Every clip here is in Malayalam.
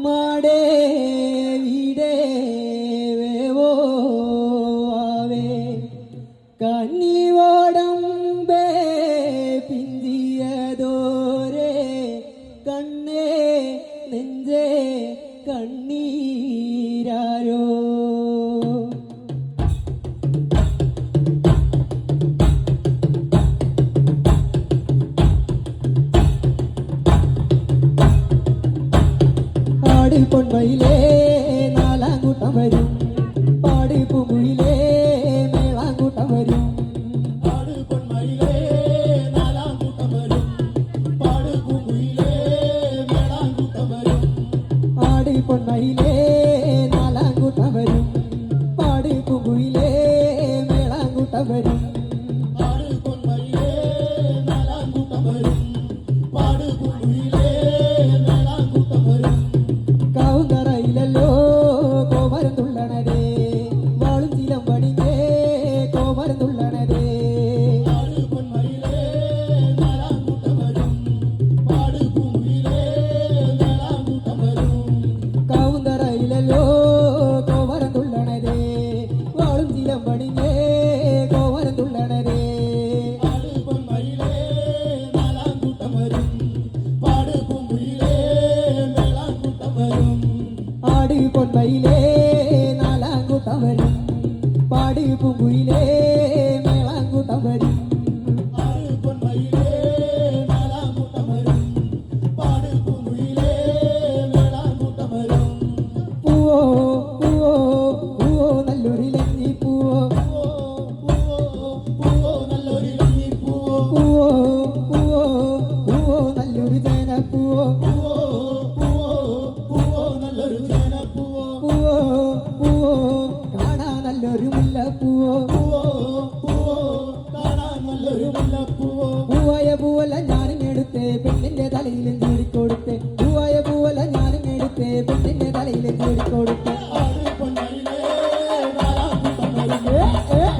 மாடே வீடே வேவோ ஆவே கன்னிவோடம்பே பிந்தியதோரே கண்ணே நெஞ்சே கண்ணீராரோ பொன்மையிலே நாலாங்கூட்டம் வரும் பாடு பூங்குயிலே மேலாங்கூட்டம் வரும் பாடு பொன்மையிலே நாலாங்கூட்டம் வரும் பாடு பூங்குயிலே மேலாங்கூட்டம் வரும் ஆடு பொன்மையிலே நாலாங்கூட்டம் வரும் பாடு பூங்குயிலே மேலாங்கூட்டம் வரும் பாடு பொன்மையிலே நாலாங்கூட்டம் வரும் பாடு பூங்குயிலே மேலாங்கூட்டம் வரும் கவுந்தரையிலோ கோமரந்துள்ளனதே வாழும் சிலம்பணிங்கே கோமரந்துள்ளனதே பாடு பொன்மையிலே நாலாங்கூட்டம் வரும் பாடு பூங்குயிலே மேலாங்கூட்டம் வரும் கவுந்தரையிலோ கோமரந்துள்ளனதே வாழும் சிலம்பணிங்கே கோமரந்துள்ளனதே பாடு பொன்மையிலே நாலாங்கூட்டம் வரும் பாடு பூங்குயிலே மேலாங்கூட்டம் வரும் ஆடு பொன்மையிலே நாலாங்கூட்டம் வரும் பாடு பூங்குயிலே மேலாங்கூட்டம் வரும் பாடு பொன்மையிலே நாலாங்கூட்டம் வரும் பாடு பூங்குயிலே மேலாங்கூட்டம் வரும் പൂവോ പൂവോ പൂവോ നല്ലൊരിലഞ്ഞി പൂവോ പൂവോ നല്ലൊരു പൂവോ പൂവോ പൂവോ പൂവോ നല്ലൊരു ജന പൂവോ പൂവോ നല്ലൊരു ചേനപ്പൂവോ പൂവോ പൂവോ കാണാൻ നല്ലൊരു മുല്ലപ്പൂവോ പൂവോ കാണാൻ നല്ലൊരു മുല്ലപ്പൂവോ പൂവായ പൂവല്ല ഞാനും എടുത്തേ പെണ്ണിന്റെ തലയിലും ചൂടിക്കൊടുത്തേ പൂവായ പൂവല്ല ഞാനും എടുത്തേ പെണ്ണിന്റെ തലയിലും ചൂടിക്കൊടുത്തേ പാട് പൊന്മയിലേ നാലാങ്കൂട്ടം വരും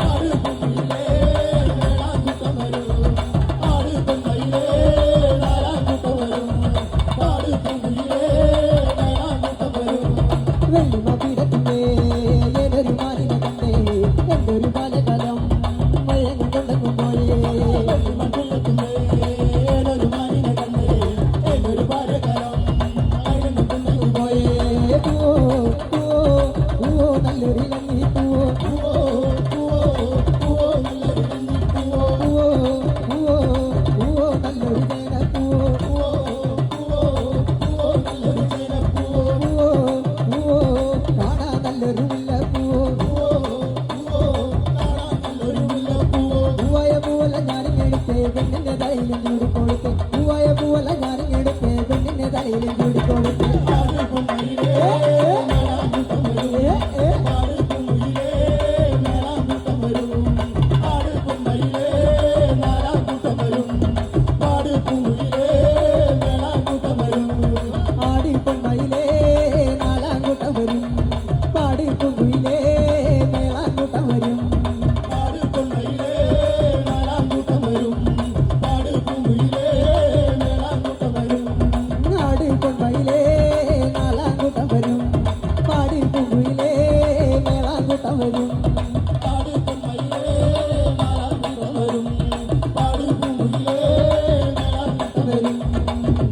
പാട് പൊന്മയിലേ മേലാങ്കൂട്ടം വരും പാട് പൊന്മയിലേ നാലാങ്കൂട്ടം വരും പാട് പൊന്മയിലേ മേലാങ്കൂട്ടം വരും വെള്ളിമ പീഠത്തിൻ്റെ ഏതൊരു മാലിന കണ്ടേ എന്തൊരു ബാലകലം മഴങ്ങും കൊണ്ടെങ്ങും പോയേ മണ്ഡലത്തിൻ്റെ ഏതൊരു മാനിനെ കണ്ടേ ഏതൊരു ഭാരകരം ആയിരം കുഞ്ഞു പോയേ പൂവോ പൂവോ പൂവോ നല്ലൊരു ലങ്ങി പൂവോ പൂവോ നല്ലൊരു കഞ്ഞിപ്പൂവോ പൂവോ പൂവോ പൂവോ നല്ലൊരു തേന പൂവോ പൂവോ നല്ലൊരു ചേനപ്പൂവോ പൂവോ പൂവോ കാണാൻ നല്ലൊരു മുല്ലപ്പൂവോ കാണാൻ നല്ലൊരു മുല്ലപ്പൂവോ പൂവായ പൂവല്ല ഞാനും എടുത്തേ പെണ്ണിന്റെ തലയിലും ചൂടിക്കൊടുത്തേ പൂവായ പൂവല്ല ഞാനും എടുത്തേ പെണ്ണിന്റെ തലയിലും ചൂടിക്കൊടുത്തേ പാട് പൊന്മയിലേ മേലാങ്കൂട്ടം വരും പാട് പൊന്മയിലേ മേലാങ്കൂട്ടം വരും പാട് പൊന്മയിലേ നാലാങ്കൂട്ടം വരും പാട് പൊന്മയിലേ മേലാങ്കൂട്ടം വരും ആടി പൊന്മയിലേ നാലാങ്കൂട്ടം വരും പാടി പൂങ്കുയിലേ മേലാങ്കൂട്ടം വരും പാട് പൊന്മയിലേ നാലാങ്കൂട്ടം വരും പാട് പൊന്മയിലേ മേലാങ്കൂട്ടം വരും നാട് പൊന്മയിലേ നാലാങ്കൂട്ടം വരും പാടി പൂങ്കുയിലേ മേലാങ്കൂട്ടം വരും പാട് പൊന്മയിലേ നാലാങ്കൂട്ടം വരും പാട് പൊന്മയിലേ മേലാങ്കൂട്ടം വരും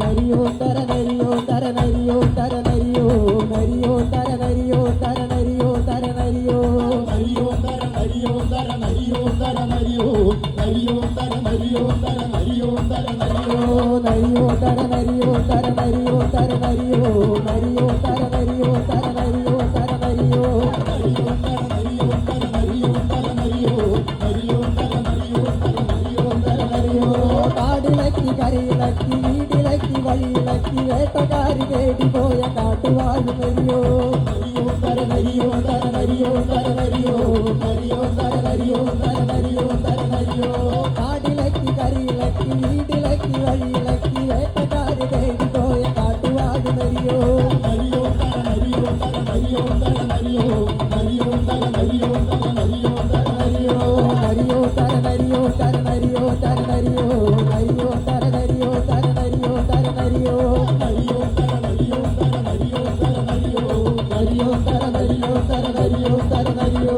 നരിയോ തര നരിയോ തര നരിയോ തര നരിയോ നരിയോ തര നരിയോ തര നരിയോ തര നരിയോ നരിയോ തര നരിയോ തര നരിയോ തര നരിയോ നരിയോ തര നരിയോ തര നരിയോ തര നരിയോ നരിയോ തര നരിയോ തര നരിയോ തര നരിയോ നരിയോ തര നരിയോ തര നരിയോ തര നരിയോ നരിയോ തര നരിയോ തര നരിയോ തര നരിയോ നരിയോ തര നരിയോ തര നരിയോ തര നരിയോ കാടിളക്കി കരയിളക്കി വീടിളക്കി വഴിയിളക്കി വേട്ടക്കാരി തേടി പോയ കാട്ടുവാഴ് നരിയോ നരിയോ തര നരിയോ തര നരിയോ തര നരിയോ നരിയോ തര നരിയോ തര നരിയോ തര നരിയോ കാടിളക്കി കരയിളക്കി വീടിളക്കി വഴിയിളക്കി വേട്ടക്കാരി തേടി പോയ കാട്ടുവാഴ് നരിയോ നരിയോ തര നരിയോ തര നരിയോ തര നരിയോ നരിയോ തര നരിയോ തര നരിയോ തര നരിയോ നരിയോ തര നരിയോ തര നരിയോ തര നരിയോ നരിയോ തര നരിയോ തര നരിയോ തര നരിയോ നരിയോ തര നരിയോ തര നരിയോ തര നരിയോ തര നരിയോ തര നരിയോ തര നരിയോ